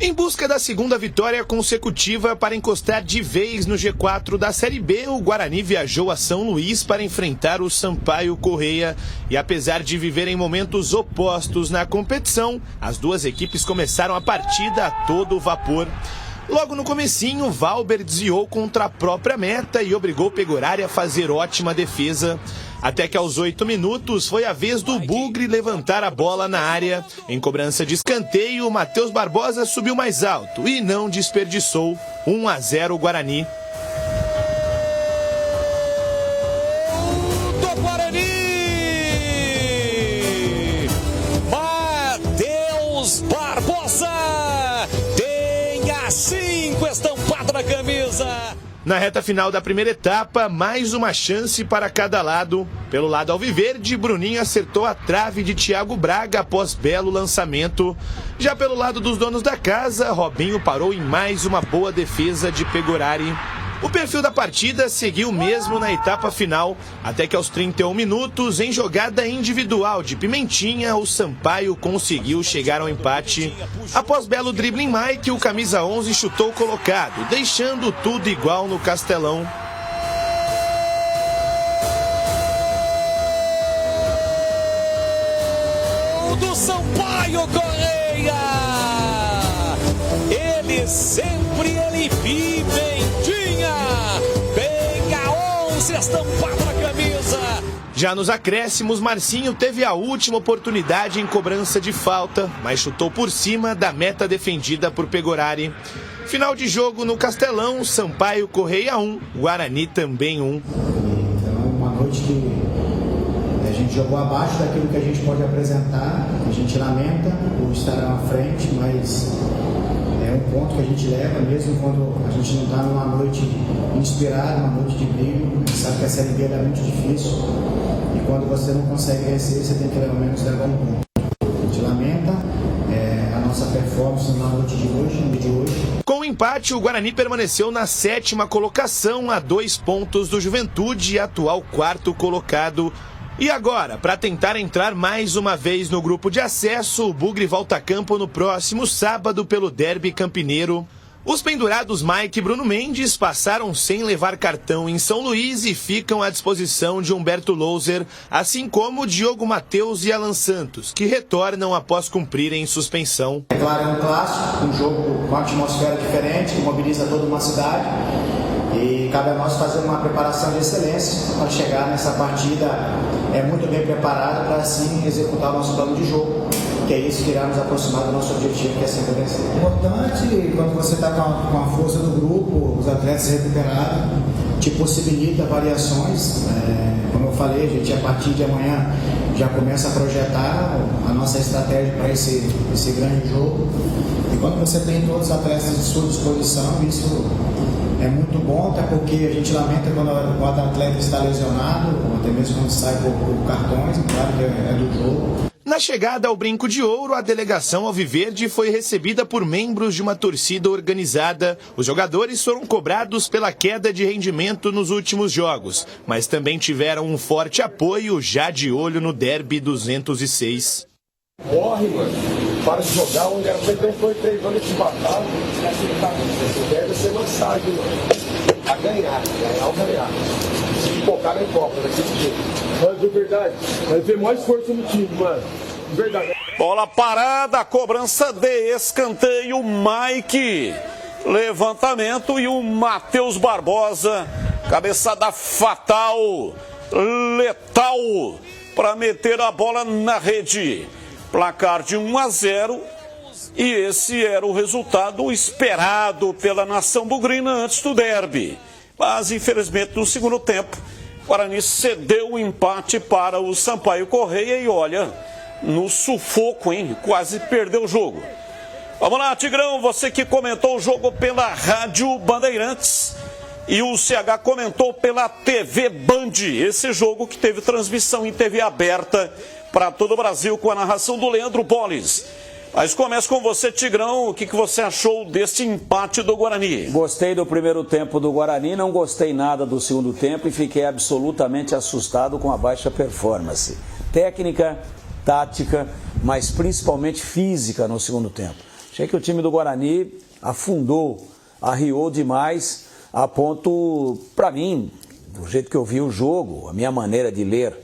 Em busca da segunda vitória consecutiva para encostar de vez no G4 da Série B, o Guarani viajou a São Luís para enfrentar o Sampaio Corrêa. E apesar de viverem momentos opostos na competição, as duas equipes começaram a partida a todo vapor. Logo no comecinho, Valber desviou contra a própria meta e obrigou o Pegorari a fazer ótima defesa. Até que aos 8 minutos foi a vez do Bugre levantar a bola na área. Em cobrança de escanteio, o Matheus Barbosa subiu mais alto e não desperdiçou. 1-0 Guarani. Do Guarani! Matheus Barbosa! Tem a 5 estampado na camisa. Na reta final da primeira etapa, mais uma chance para cada lado. Pelo lado alviverde, Bruninho acertou a trave de Thiago Braga após belo lançamento. Já pelo lado dos donos da casa, Robinho parou em mais uma boa defesa de Pegorari. O perfil da partida seguiu mesmo na etapa final, até que aos 31 minutos, em jogada individual de Pimentinha, o Sampaio conseguiu chegar ao empate. Após belo drible em Mike, o camisa 11 chutou colocado, deixando tudo igual no Castelão. Do Sampaio Corrêa! Ele sempre, ele vive. Estampado na camisa. Já nos acréscimos, Marcinho teve a última oportunidade em cobrança de falta, mas chutou por cima da meta defendida por Pegorari. Final de jogo no Castelão, Sampaio Corrêa 1, Guarani também 1. Então, uma noite que a gente jogou abaixo daquilo que a gente pode apresentar, a gente lamenta por estar à frente, mas é um ponto que a gente leva, mesmo quando a gente não está numa noite inspirada, uma noite de brilho. A gente sabe que a Série B é muito difícil e quando você não consegue vencer, você tem que pelo menos levar um ponto. A gente lamenta a nossa performance na noite de hoje, no dia de hoje. Com o empate, o Guarani permaneceu na 7ª colocação, a 2 pontos do Juventude, atual 4º colocado. E agora, para tentar entrar mais uma vez no grupo de acesso, o Bugre volta a campo no próximo sábado pelo Derby Campineiro. Os pendurados Mike e Bruno Mendes passaram sem levar cartão em São Luís e ficam à disposição de Humberto Louser, assim como Diogo Matheus e Alan Santos, que retornam após cumprirem suspensão. É claro, é um clássico, um jogo com uma atmosfera diferente, que mobiliza toda uma cidade. E cabe a nós fazer uma preparação de excelência para chegar nessa partida muito bem preparado para assim executar o nosso plano de jogo, que é isso que irá nos aproximar do nosso objetivo, que é sempre vencer. É importante, quando você está com a força do grupo, os atletas se recuperarem, te possibilita variações. Como eu falei, a gente a partir de amanhã já começa a projetar a nossa estratégia para esse grande jogo. E quando você tem todos os atletas à sua disposição, isso é muito bom, até porque a gente lamenta quando o atleta está lesionado, ou até mesmo quando sai por cartões, claro que é do jogo. Na chegada ao Brinco de Ouro, a delegação alviverde foi recebida por membros de uma torcida organizada. Os jogadores foram cobrados pela queda de rendimento nos últimos jogos, mas também tiveram um forte apoio já de olho no Derby 206. Corre, mano. Para de jogar, onde era foi 3 anos de batalha. Deve ser mensagem, mano. A ganhar ou ganhar. Se focar em Copa, daquele jeito. Mas de verdade, vai ver mais força no time, mano. De verdade. Bola parada, cobrança de escanteio, Mike. Levantamento e o Matheus Barbosa. Cabeçada fatal, letal, para meter a bola na rede. Placar de 1-0, e esse era o resultado esperado pela nação bugrina antes do derby. Mas, infelizmente, no segundo tempo, o Guarani cedeu o empate para o Sampaio Corrêa e, olha, no sufoco, hein? Quase perdeu o jogo. Vamos lá, Tigrão, você que comentou o jogo pela Rádio Bandeirantes e o CH comentou pela TV Band, esse jogo que teve transmissão em TV aberta para todo o Brasil com a narração do Leandro Boles. Mas começa com você, Tigrão, o que você achou deste empate do Guarani? Gostei do primeiro tempo do Guarani, não gostei nada do segundo tempo e fiquei absolutamente assustado com a baixa performance. Técnica, tática, mas principalmente física no segundo tempo. Achei que o time do Guarani afundou, arriou demais, a ponto, para mim, do jeito que eu vi o jogo, a minha maneira de ler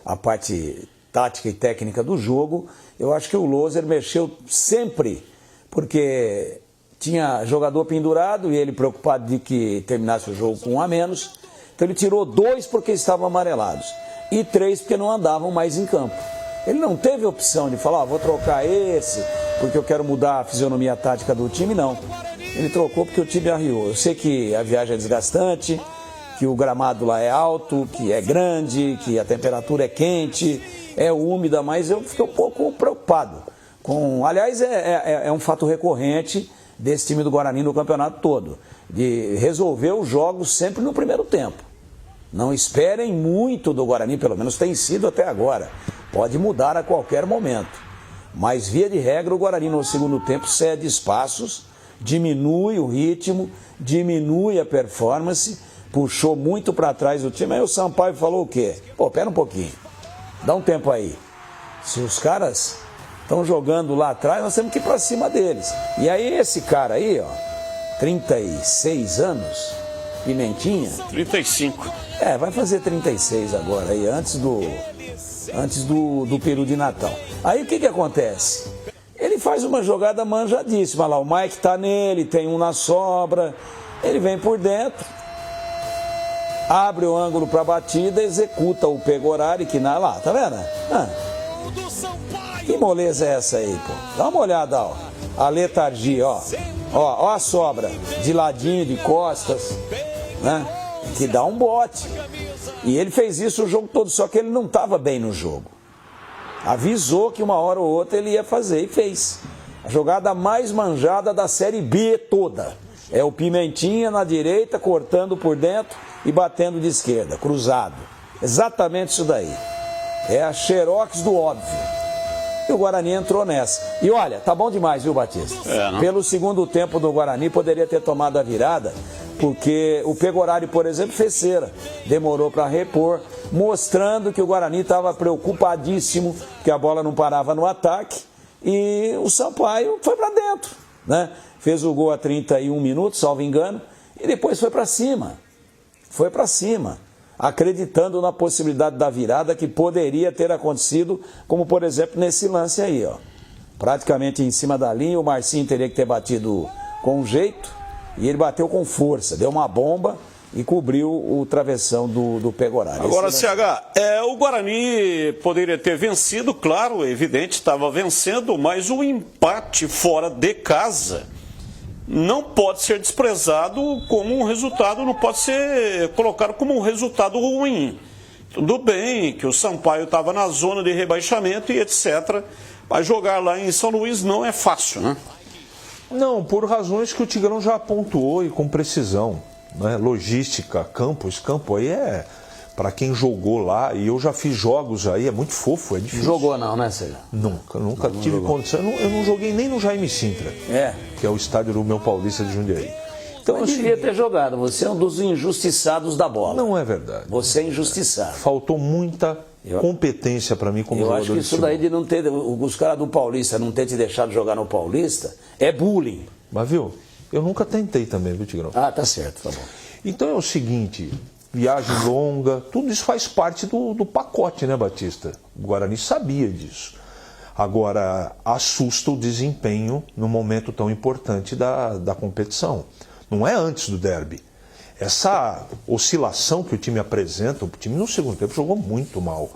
a parte tática e técnica do jogo, eu acho que o Loser mexeu sempre, porque tinha jogador pendurado e ele preocupado de que terminasse o jogo com 1 a menos, então ele tirou 2 porque estavam amarelados e 3 porque não andavam mais em campo. Ele não teve opção de falar, vou trocar esse porque eu quero mudar a fisionomia tática do time, não. Ele trocou porque o time arriou. Eu sei que a viagem é desgastante, que o gramado lá é alto, que é grande, que a temperatura é quente, é úmida, mas eu fiquei um pouco preocupado. Aliás, é um fato recorrente desse time do Guarani no campeonato todo, de resolver os jogos sempre no primeiro tempo. Não esperem muito do Guarani, pelo menos tem sido até agora. Pode mudar a qualquer momento. Mas, via de regra, o Guarani no segundo tempo cede espaços, diminui o ritmo, diminui a performance, puxou muito para trás o time. Aí o Sampaio falou o quê? Pô, pera um pouquinho, dá um tempo aí. Se os caras estão jogando lá atrás, nós temos que ir para cima deles. E aí esse cara aí, ó, 36 anos, Pimentinha. 35. Vai fazer 36 agora, aí, antes do peru de Natal. Aí o que acontece? Ele faz uma jogada manjadíssima lá, o Mike tá nele, tem um na sobra, ele vem por dentro, abre o ângulo para batida, executa o Pegorari, que lá, tá vendo? Que moleza é essa aí, pô? Dá uma olhada, ó, a letargia, ó a sobra, de ladinho, de costas, né? Que dá um bote. E ele fez isso o jogo todo, só que ele não estava bem no jogo. Avisou que uma hora ou outra ele ia fazer e fez. A jogada mais manjada da Série B toda. É o Pimentinha na direita, cortando por dentro e batendo de esquerda, cruzado. Exatamente isso daí. É a xerox do óbvio. E o Guarani entrou nessa. E olha, tá bom demais, viu, Batista? Pelo segundo tempo do Guarani, poderia ter tomado a virada, porque o Pegorari, por exemplo, fez cera. Demorou para repor, mostrando que o Guarani estava preocupadíssimo, que a bola não parava no ataque, e o Sampaio foi para dentro, né? Fez o gol a 31 minutos, salvo engano, e depois foi para cima. Foi para cima, acreditando na possibilidade da virada que poderia ter acontecido, como por exemplo nesse lance aí, ó. Praticamente em cima da linha, o Marcinho teria que ter batido com jeito, e ele bateu com força, deu uma bomba e cobriu o travessão do Pegorari. Agora, CH, o Guarani poderia ter vencido, claro, é evidente, estava vencendo, mas o empate fora de casa não pode ser desprezado como um resultado, não pode ser colocado como um resultado ruim. Tudo bem que o Sampaio estava na zona de rebaixamento e etc., mas jogar lá em São Luís não é fácil, né? Não, por razões que o Tigrão já pontuou e com precisão, né? Logística, campo aí é para quem jogou lá, e eu já fiz jogos aí, é muito fofo, é difícil. Jogou não, né, Célio? Nunca tive condição, eu não joguei nem no Jaime Sintra, que é o estádio do meu Paulista de Jundiaí. Então, eu devia ter jogado, você é um dos injustiçados da bola. Não é verdade. Você é injustiçado. Faltou muita competência para mim como jogador de futebol. Eu acho que isso daí de não ter, os caras do Paulista não ter te deixado jogar no Paulista, é bullying. Mas viu, eu nunca tentei também, viu, Tigrão? Ah, tá certo, tá bom. Então é o seguinte, viagem longa, tudo isso faz parte do pacote, né, Batista? O Guarani sabia disso. Agora, assusta o desempenho num momento tão importante da competição. Não é antes do derby. Essa oscilação que o time apresenta, o time no segundo tempo jogou muito mal.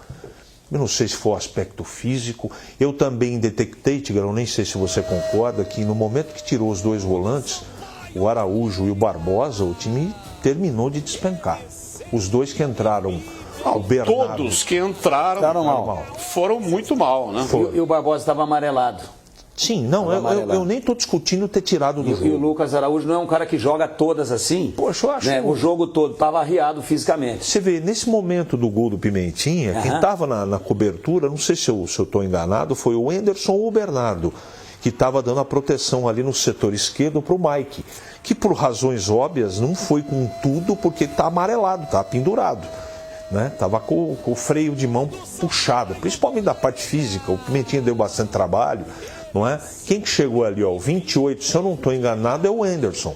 Eu não sei se foi o aspecto físico. Eu também detectei, Tigrão, nem sei se você concorda, que no momento que tirou os dois volantes, o Araújo e o Barbosa, o time terminou de despencar. Os dois que entraram, o Bernardo... Todos que entraram mal. Foram muito mal, né? E o Barbosa estava amarelado. Sim, não, eu nem estou discutindo ter tirado do jogo. E o Lucas Araújo não é um cara que joga todas assim? Poxa, eu acho... Né? O jogo todo, estava arriado fisicamente. Você vê, nesse momento do gol do Pimentinha, quem estava na cobertura, não sei se eu estou enganado, foi o Anderson ou o Bernardo, que estava dando a proteção ali no setor esquerdo para o Mike, que por razões óbvias não foi com tudo, porque está amarelado, está pendurado. Estava com o freio de mão puxado, principalmente da parte física. O Pimentinha deu bastante trabalho, não é? Quem que chegou ali, ó, o 28, se eu não estou enganado, é o Anderson.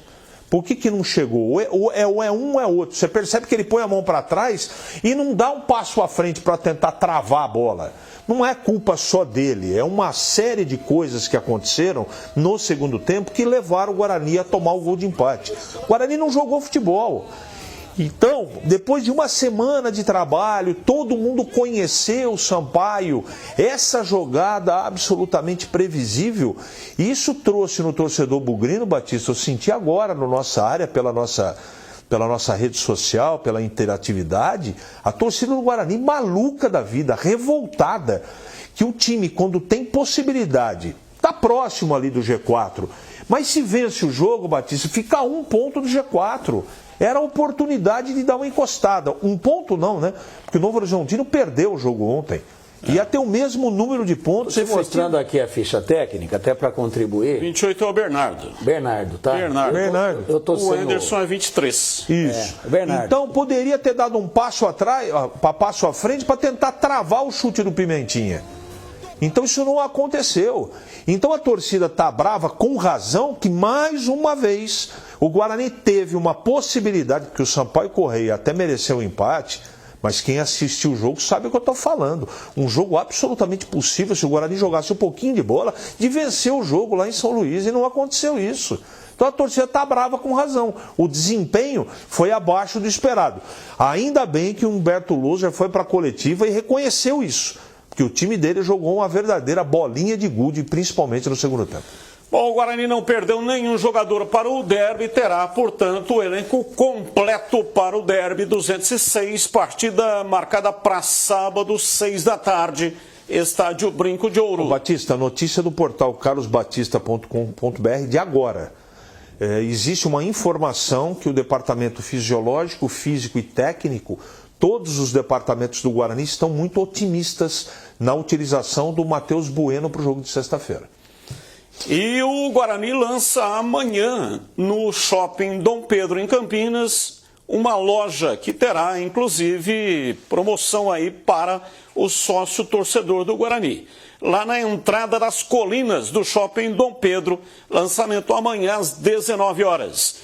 Por que não chegou? Ou é um ou é outro. Você percebe que ele põe a mão para trás e não dá um passo à frente para tentar travar a bola. Não é culpa só dele, é uma série de coisas que aconteceram no segundo tempo que levaram o Guarani a tomar o gol de empate. O Guarani não jogou futebol. Então, depois de uma semana de trabalho, todo mundo conheceu o Sampaio, essa jogada absolutamente previsível, isso trouxe no torcedor bugrino, Batista, eu senti agora na nossa área, pela nossa rede social, pela interatividade, a torcida do Guarani maluca da vida, revoltada, que o time, quando tem possibilidade, está próximo ali do G4, mas se vence o jogo, Batista, fica a 1 ponto do G4. Era a oportunidade de dar uma encostada. 1 ponto não, né? Porque o Novo Horizontino perdeu o jogo ontem. Ia ter o mesmo número de pontos. Você mostrando aqui a ficha técnica, até para contribuir. 28 é o Bernardo. Bernardo, tá? Bernardo. Eu tô o Anderson é 23. Isso. Bernardo. Então poderia ter dado um passo atrás, passo à frente, para tentar travar o chute do Pimentinha. Então isso não aconteceu. Então a torcida está brava com razão que mais uma vez o Guarani teve uma possibilidade, porque o Sampaio Correia até mereceu o empate, mas quem assistiu o jogo sabe o que eu estou falando. Um jogo absolutamente possível, se o Guarani jogasse um pouquinho de bola, de vencer o jogo lá em São Luís, e não aconteceu isso. Então a torcida está brava com razão. O desempenho foi abaixo do esperado. Ainda bem que o Humberto Loser foi para a coletiva e reconheceu isso, que o time dele jogou uma verdadeira bolinha de gude, principalmente no segundo tempo. Bom, o Guarani não perdeu nenhum jogador para o derby, terá, portanto, o elenco completo para o derby 206, partida marcada para sábado, 6 da tarde, estádio Brinco de Ouro. Batista, notícia do portal carlosbatista.com.br de agora. Existe uma informação que o departamento fisiológico, físico e técnico, todos os departamentos do Guarani estão muito otimistas na utilização do Matheus Bueno para o jogo de sexta-feira. E o Guarani lança amanhã no Shopping Dom Pedro, em Campinas, uma loja que terá, inclusive, promoção aí para o sócio torcedor do Guarani. Lá na entrada das colinas do Shopping Dom Pedro, lançamento amanhã às 19 horas.